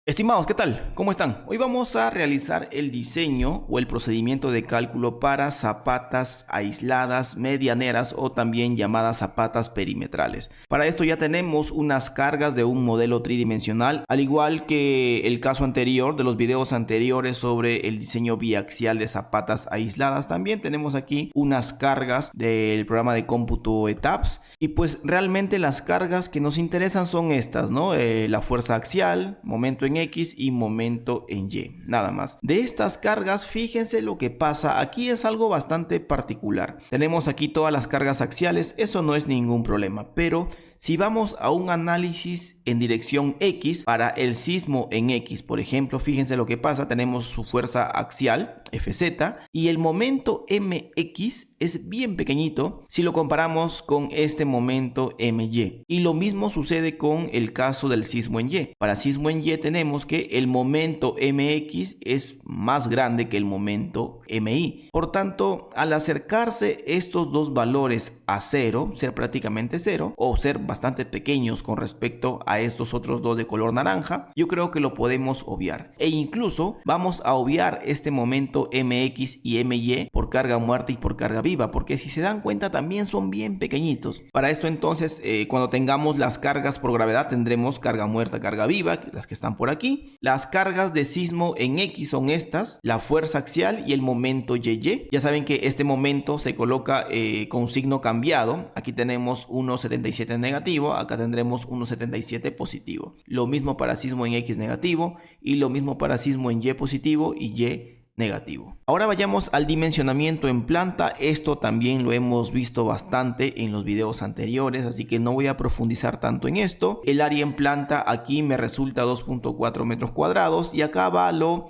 Estimados, ¿qué tal? ¿Cómo están? Hoy vamos a realizar el diseño o el procedimiento de cálculo para zapatas aisladas medianeras o también llamadas zapatas perimetrales. Para esto ya tenemos unas cargas de un modelo tridimensional, al igual que el caso anterior de los videos anteriores sobre el diseño biaxial de zapatas aisladas. También tenemos aquí unas cargas del programa de cómputo ETABS y pues realmente las cargas que nos interesan son estas, ¿no? La fuerza axial, momento en X y momento en Y, nada más. De estas cargas, fíjense lo que pasa. Aquí es algo bastante particular. Tenemos aquí todas las cargas axiales, eso no es ningún problema, pero si vamos a un análisis en dirección X para el sismo en X, por ejemplo, fíjense lo que pasa. Tenemos su fuerza axial, Fz, y el momento Mx es bien pequeñito si lo comparamos con este momento My. Y lo mismo sucede con el caso del sismo en Y. Para sismo en Y tenemos que el momento Mx es más grande que el momento Mi. Por tanto, al acercarse estos dos valores a cero, ser prácticamente cero, o ser bastante pequeños con respecto a estos otros dos de color naranja, yo creo que lo podemos obviar. E incluso vamos a obviar este momento Mx y My por carga muerta y por carga viva, porque si se dan cuenta también son bien pequeñitos. Para esto entonces, cuando tengamos las cargas por gravedad, tendremos carga muerta, carga viva, las que están por aquí. Las cargas de sismo en X son estas, la fuerza axial y el momento YY. Ya saben que este momento se coloca con signo cambiado. Aquí tenemos 1,77 negativo, acá tendremos 1,77 positivo. Lo mismo para sismo en X negativo y lo mismo para sismo en Y positivo y Y negativo. Ahora vayamos al dimensionamiento en planta. Esto también lo hemos visto bastante en los videos anteriores, así que no voy a profundizar tanto en esto. El área en planta aquí me resulta 2.4 metros cuadrados y acá va lo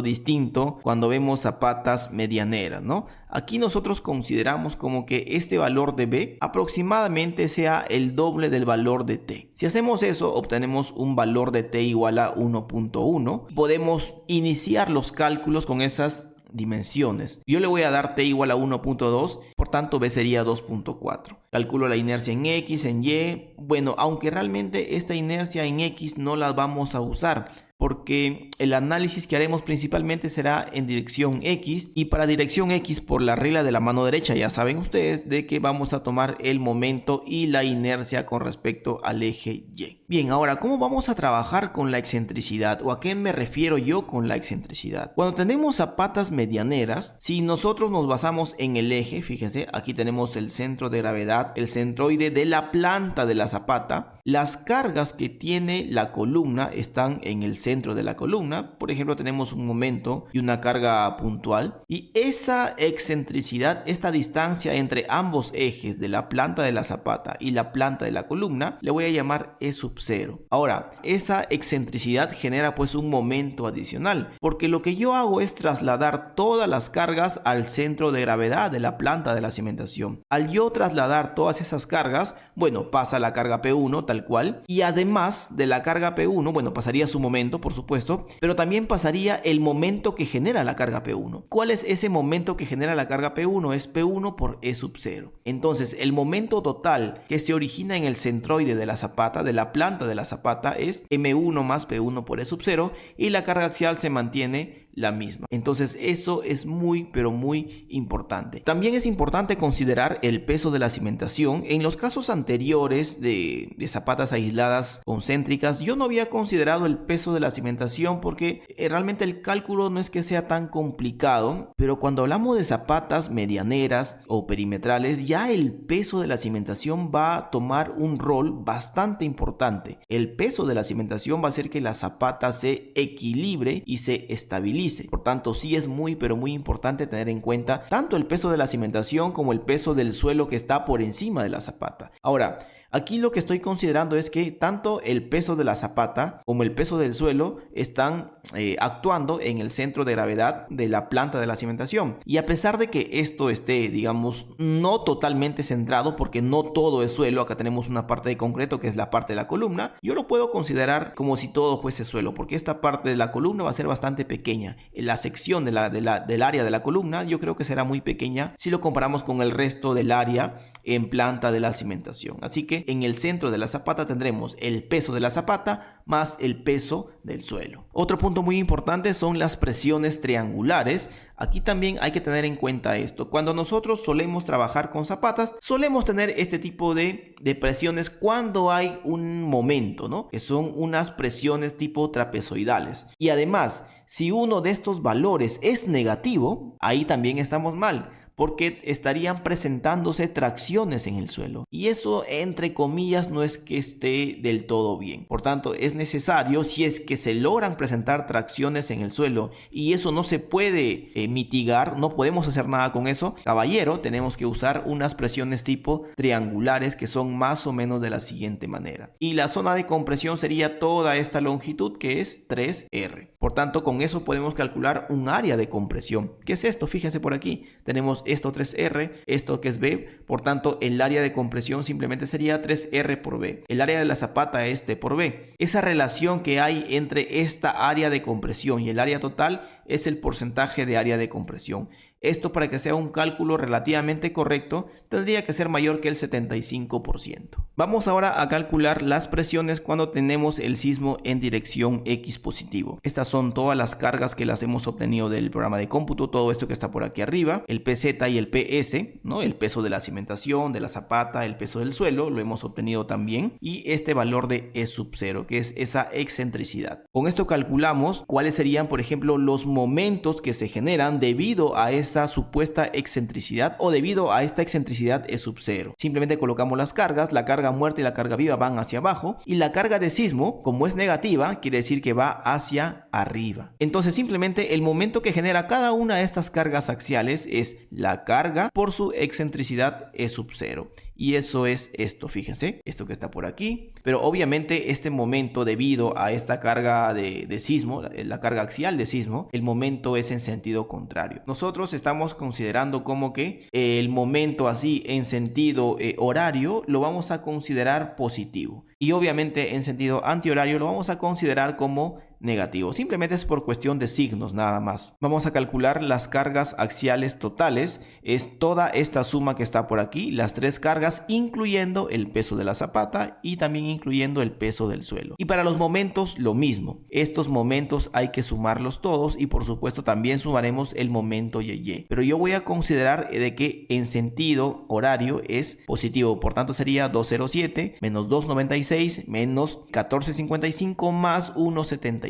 distinto cuando vemos zapatas medianeras, ¿no? Aquí nosotros consideramos como que este valor de B aproximadamente sea el doble del valor de T. Si hacemos eso, obtenemos un valor de T igual a 1.1. Podemos iniciar los cálculos con esas dimensiones. Yo le voy a dar T igual a 1.2, por tanto B sería 2.4. Calculo la inercia en X, en Y. Bueno, aunque realmente esta inercia en X no la vamos a usar, porque el análisis que haremos principalmente será en dirección X, y para dirección X, por la regla de la mano derecha, ya saben ustedes de que vamos a tomar el momento y la inercia con respecto al eje Y. Bien, ahora, ¿cómo vamos a trabajar con la excentricidad? ¿O a qué me refiero yo con la excentricidad? Cuando tenemos zapatas medianeras, si nosotros nos basamos en el eje, fíjense, aquí tenemos el centro de gravedad, el centroide de la planta de la zapata, las cargas que tiene la columna están en el centro de la columna. Por ejemplo, tenemos un momento y una carga puntual, y esa excentricidad, esta distancia entre ambos ejes de la planta de la zapata y la planta de la columna, le voy a llamar E sub 0. Ahora, esa excentricidad genera pues un momento adicional, porque lo que yo hago es trasladar todas las cargas al centro de gravedad de la planta de la cimentación. Al yo trasladar todas esas cargas, bueno, pasa la carga P1 tal cual, y además de la carga P1, bueno, pasaría su momento, por supuesto, pero también pasaría el momento que genera la carga P1. ¿Cuál es ese momento que genera la carga P1? Es P1 por E sub 0. Entonces, el momento total que se origina en el centroide de la zapata, de la planta de la zapata, es M1 más P1 por E sub 0, y la carga axial se mantiene la misma. Entonces eso es muy pero muy importante. También es importante considerar el peso de la cimentación. En los casos anteriores de zapatas aisladas concéntricas, yo no había considerado el peso de la cimentación porque realmente el cálculo no es que sea tan complicado, pero cuando hablamos de zapatas medianeras o perimetrales, ya el peso de la cimentación va a tomar un rol bastante importante. El peso de la cimentación va a hacer que la zapata se equilibre y se estabilice. Por tanto, sí es muy pero muy importante tener en cuenta tanto el peso de la cimentación como el peso del suelo que está por encima de la zapata. Ahora, aquí lo que estoy considerando es que tanto el peso de la zapata como el peso del suelo están actuando en el centro de gravedad de la planta de la cimentación. Y a pesar de que esto esté, digamos, no totalmente centrado, porque no todo es suelo, acá tenemos una parte de concreto que es la parte de la columna, yo lo puedo considerar como si todo fuese suelo, porque esta parte de la columna va a ser bastante pequeña. La sección del área de la columna yo creo que será muy pequeña si lo comparamos con el resto del área en planta de la cimentación. Así que en el centro de la zapata tendremos el peso de la zapata más el peso del suelo. Otro punto muy importante son las presiones triangulares. Aquí también hay que tener en cuenta esto. Cuando nosotros solemos trabajar con zapatas, solemos tener este tipo de presiones cuando hay un momento, ¿no? Que son unas presiones tipo trapezoidales. Y además, si uno de estos valores es negativo, ahí también estamos mal, porque estarían presentándose tracciones en el suelo. Y eso, entre comillas, no es que esté del todo bien. Por tanto, es necesario, si es que se logran presentar tracciones en el suelo y eso no se puede mitigar, no podemos hacer nada con eso, caballero, tenemos que usar unas presiones tipo triangulares que son más o menos de la siguiente manera. Y la zona de compresión sería toda esta longitud que es 3R. Por tanto, con eso podemos calcular un área de compresión. ¿Qué es esto? Fíjense por aquí. Tenemos esto 3R, esto que es B, por tanto el área de compresión simplemente sería 3R por B. El área de la zapata es T por B. Esa relación que hay entre esta área de compresión y el área total es el porcentaje de área de compresión. Esto, para que sea un cálculo relativamente correcto, tendría que ser mayor que el 75%. Vamos ahora a calcular las presiones cuando tenemos el sismo en dirección X positivo. Estas son todas las cargas que las hemos obtenido del programa de cómputo, todo esto que está por aquí arriba, el PZ y el PS, ¿no? El peso de la cimentación, de la zapata, el peso del suelo, lo hemos obtenido también, y este valor de E sub 0, que es esa excentricidad. Con esto calculamos cuáles serían, por ejemplo, los momentos que se generan debido a esa supuesta excentricidad o debido a esta excentricidad E sub 0. Simplemente colocamos las cargas, la carga muerta y la carga viva van hacia abajo y la carga de sismo, como es negativa, quiere decir que va hacia arriba. Entonces simplemente el momento que genera cada una de estas cargas axiales es la carga por su excentricidad E sub 0. Y eso es esto, fíjense, esto que está por aquí. Pero obviamente este momento, debido a esta carga de sismo, la carga axial de sismo, el momento es en sentido contrario. Nosotros estamos considerando como que el momento así en sentido horario lo vamos a considerar positivo. Y obviamente en sentido antihorario lo vamos a considerar como negativo. Simplemente es por cuestión de signos nada más. Vamos a calcular las cargas axiales totales. Es toda esta suma que está por aquí, las tres cargas, incluyendo el peso de la zapata y también incluyendo el peso del suelo. Y para los momentos lo mismo. Estos momentos hay que sumarlos todos y por supuesto también sumaremos el momento YY. Pero yo voy a considerar de que en sentido horario es positivo. Por tanto sería 207 menos 296 menos 1455 más 177.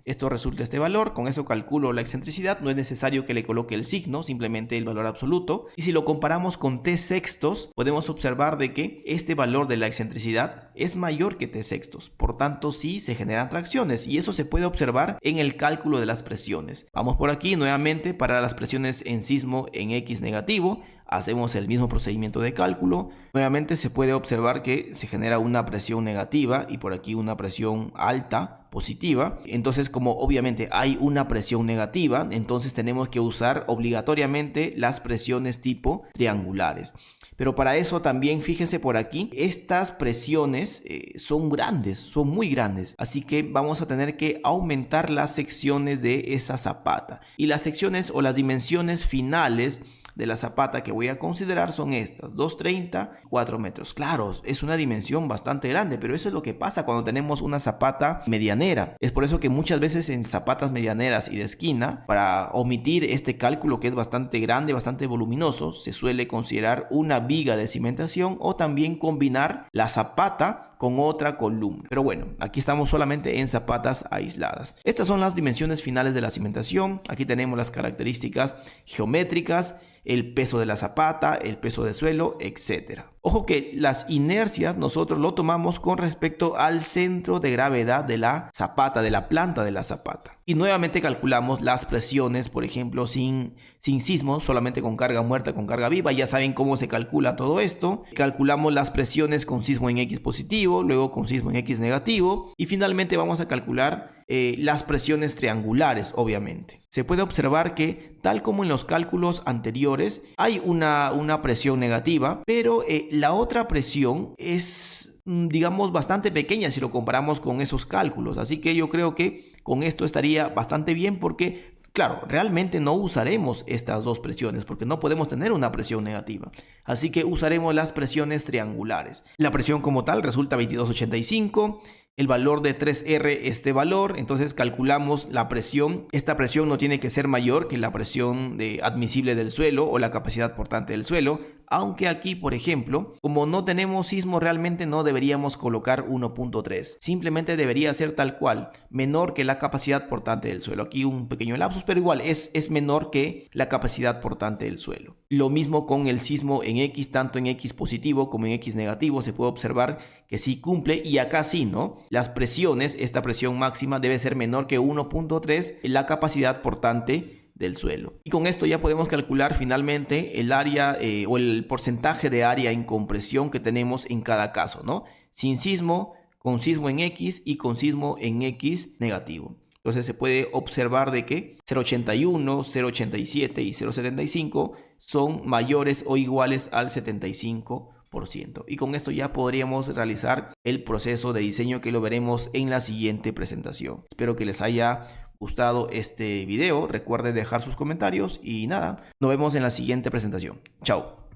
Esto resulta este valor, con eso calculo la excentricidad, no es necesario que le coloque el signo, simplemente el valor absoluto. Y si lo comparamos con T sextos, podemos observar de que este valor de la excentricidad es mayor que T sextos. Por tanto, sí se generan tracciones y eso se puede observar en el cálculo de las presiones. Vamos por aquí nuevamente para las presiones en sismo en X negativo. Hacemos el mismo procedimiento de cálculo. Nuevamente se puede observar que se genera una presión negativa y por aquí una presión alta positiva. Entonces, como obviamente hay una presión negativa, entonces tenemos que usar obligatoriamente las presiones tipo triangulares. Pero para eso también, fíjense por aquí, estas presiones son grandes, son muy grandes. Así que vamos a tener que aumentar las secciones de esa zapata. Y las secciones o las dimensiones finales de la zapata que voy a considerar son estas, 230, 4 metros. Claro, es una dimensión bastante grande, pero eso es lo que pasa cuando tenemos una zapata medianera. Es por eso que muchas veces en zapatas medianeras y de esquina, para omitir este cálculo que es bastante grande, bastante voluminoso, se suele considerar una viga de cimentación o también combinar la zapata con otra columna. Pero bueno, aquí estamos solamente en zapatas aisladas. Estas son las dimensiones finales de la cimentación. Aquí tenemos las características geométricas, el peso de la zapata, el peso de suelo, etc. Ojo que las inercias nosotros lo tomamos con respecto al centro de gravedad de la zapata, de la planta de la zapata. Y nuevamente calculamos las presiones, por ejemplo, sin sismo, solamente con carga muerta, con carga viva. Ya saben cómo se calcula todo esto. Calculamos las presiones con sismo en X positivo, luego con sismo en X negativo. Y finalmente vamos a calcular las presiones triangulares, obviamente. Se puede observar que, tal como en los cálculos anteriores, hay una presión negativa, pero la otra presión es, digamos, bastante pequeña si lo comparamos con esos cálculos. Así que yo creo que con esto estaría bastante bien porque Claro, realmente no usaremos estas dos presiones porque no podemos tener una presión negativa. Así que usaremos las presiones triangulares. La presión como tal resulta 22,85. El valor de 3R este valor, entonces calculamos la presión. Esta presión no tiene que ser mayor que la presión admisible del suelo o la capacidad portante del suelo, aunque aquí, por ejemplo, como no tenemos sismo, realmente no deberíamos colocar 1.3. Simplemente debería ser tal cual, menor que la capacidad portante del suelo. Aquí un pequeño lapsus, pero igual es menor que la capacidad portante del suelo. Lo mismo con el sismo en X, tanto en X positivo como en X negativo, se puede observar que sí cumple, y acá sí, ¿no? Las presiones, esta presión máxima debe ser menor que 1.3 la capacidad portante del suelo. Y con esto ya podemos calcular finalmente el área o el porcentaje de área en compresión que tenemos en cada caso, ¿no? Sin sismo, con sismo en X y con sismo en X negativo. Entonces se puede observar de que 0.81, 0.87 y 0.75 son mayores o iguales al 75%. Y con esto ya podríamos realizar el proceso de diseño, que lo veremos en la siguiente presentación. Espero que les haya gustado este video. Recuerden dejar sus comentarios y nada, nos vemos en la siguiente presentación. Chao.